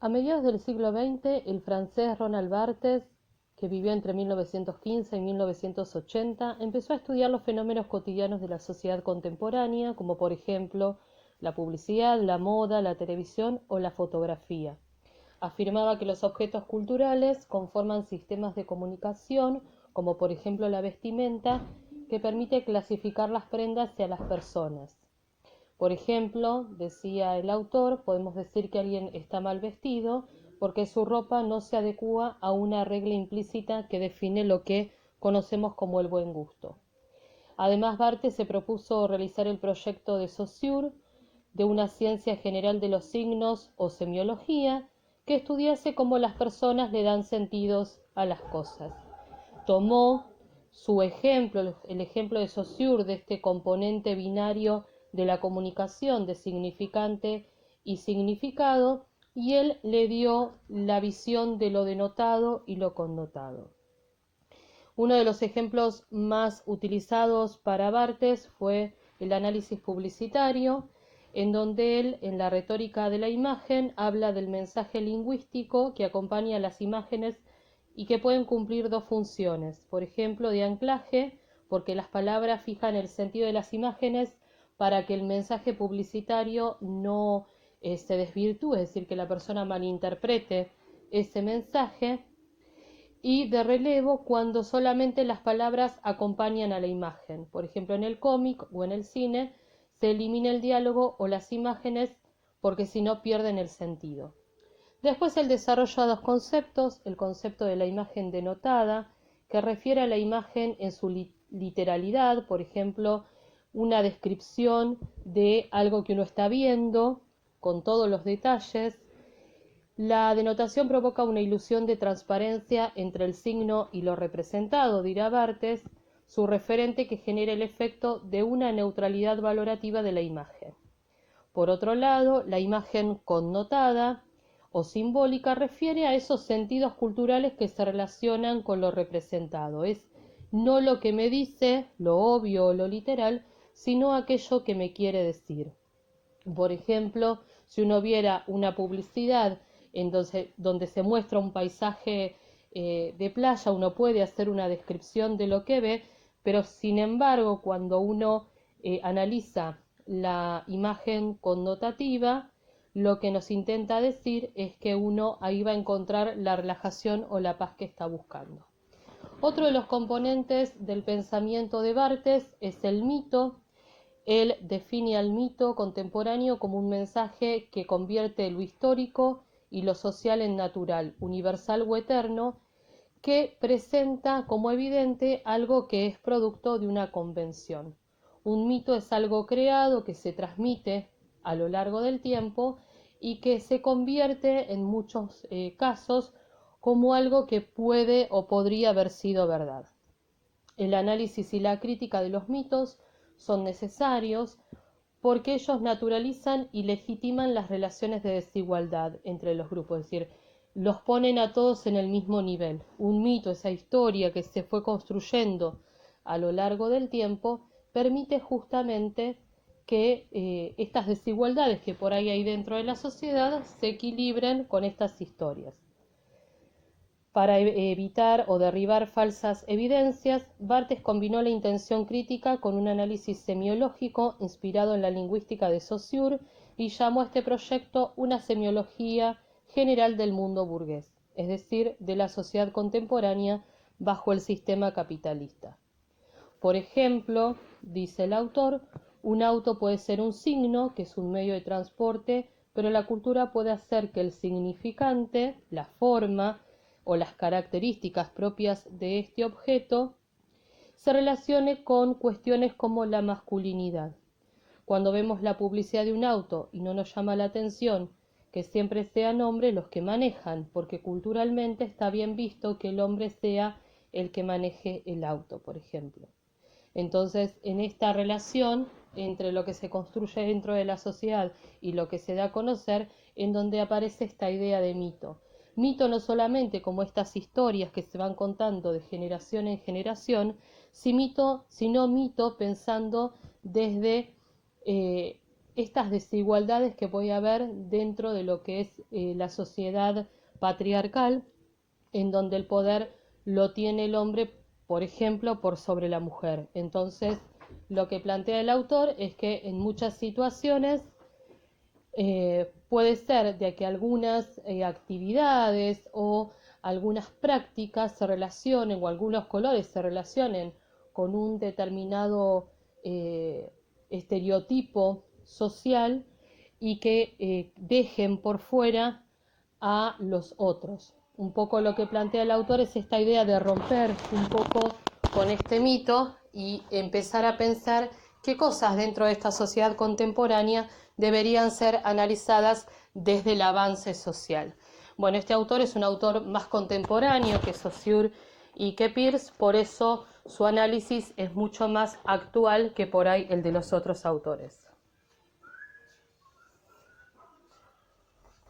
A mediados del siglo XX, el francés Roland Barthes, que vivió entre 1915 y 1980, empezó a estudiar los fenómenos cotidianos de la sociedad contemporánea, como por ejemplo la publicidad, la moda, la televisión o la fotografía. Afirmaba que los objetos culturales conforman sistemas de comunicación, como por ejemplo la vestimenta, que permite clasificar las prendas y a las personas. Por ejemplo, decía el autor, podemos decir que alguien está mal vestido porque su ropa no se adecúa a una regla implícita que define lo que conocemos como el buen gusto. Además, Barthes se propuso realizar el proyecto de Saussure, de una ciencia general de los signos o semiología, que estudiase cómo las personas le dan sentidos a las cosas. Tomó su ejemplo, el ejemplo de Saussure, de este componente binario de la comunicación de significante y significado, y él le dio la visión de lo denotado y lo connotado. Uno de los ejemplos más utilizados para Barthes fue el análisis publicitario, en donde él, en la retórica de la imagen, habla del mensaje lingüístico que acompaña a las imágenes y que pueden cumplir dos funciones, por ejemplo, de anclaje, porque las palabras fijan el sentido de las imágenes para que el mensaje publicitario no se desvirtúe, es decir, que la persona malinterprete ese mensaje, y de relevo cuando solamente las palabras acompañan a la imagen. Por ejemplo, en el cómic o en el cine se elimina el diálogo o las imágenes porque si no pierden el sentido. Después él desarrolla dos conceptos, el concepto de la imagen denotada, que refiere a la imagen en su literalidad, por ejemplo, una descripción de algo que uno está viendo, con todos los detalles. La denotación provoca una ilusión de transparencia entre el signo y lo representado, dirá Barthes, su referente que genera el efecto de una neutralidad valorativa de la imagen. Por otro lado, la imagen connotada o simbólica refiere a esos sentidos culturales que se relacionan con lo representado. Es no lo que me dice, lo obvio o lo literal, sino aquello que me quiere decir. Por ejemplo, si uno viera una publicidad donde se muestra un paisaje de playa, uno puede hacer una descripción de lo que ve, pero sin embargo, cuando uno analiza la imagen connotativa, lo que nos intenta decir es que uno ahí va a encontrar la relajación o la paz que está buscando. Otro de los componentes del pensamiento de Barthes es el mito. Él define al mito contemporáneo como un mensaje que convierte lo histórico y lo social en natural, universal o eterno, que presenta como evidente algo que es producto de una convención. Un mito es algo creado que se transmite a lo largo del tiempo y que se convierte en muchos casos como algo que puede o podría haber sido verdad. El análisis y la crítica de los mitos son necesarios porque ellos naturalizan y legitiman las relaciones de desigualdad entre los grupos, es decir, los ponen a todos en el mismo nivel. Un mito, esa historia que se fue construyendo a lo largo del tiempo, permite justamente que estas desigualdades que por ahí hay dentro de la sociedad se equilibren con estas historias. Para evitar o derribar falsas evidencias, Barthes combinó la intención crítica con un análisis semiológico inspirado en la lingüística de Saussure y llamó a este proyecto una semiología general del mundo burgués, es decir, de la sociedad contemporánea bajo el sistema capitalista. Por ejemplo, dice el autor, un auto puede ser un signo, que es un medio de transporte, pero la cultura puede hacer que el significante, la forma o las características propias de este objeto se relacione con cuestiones como la masculinidad. Cuando vemos la publicidad de un auto y no nos llama la atención que siempre sean hombres los que manejan, porque culturalmente está bien visto que el hombre sea el que maneje el auto, por ejemplo. Entonces, en esta relación entre lo que se construye dentro de la sociedad y lo que se da a conocer, en donde aparece esta idea de mito. Mito no solamente como estas historias que se van contando de generación en generación, sino mito pensando desde estas desigualdades que puede haber dentro de lo que es la sociedad patriarcal, en donde el poder lo tiene el hombre, por ejemplo, por sobre la mujer. Entonces, lo que plantea el autor es que en muchas situaciones puede ser de que algunas actividades o algunas prácticas se relacionen o algunos colores se relacionen con un determinado estereotipo social y que dejen por fuera a los otros. Un poco lo que plantea el autor es esta idea de romper un poco con este mito y empezar a pensar qué cosas dentro de esta sociedad contemporánea deberían ser analizadas desde el avance social. Bueno, este autor es un autor más contemporáneo que Saussure y que Peirce, por eso su análisis es mucho más actual que por ahí el de los otros autores.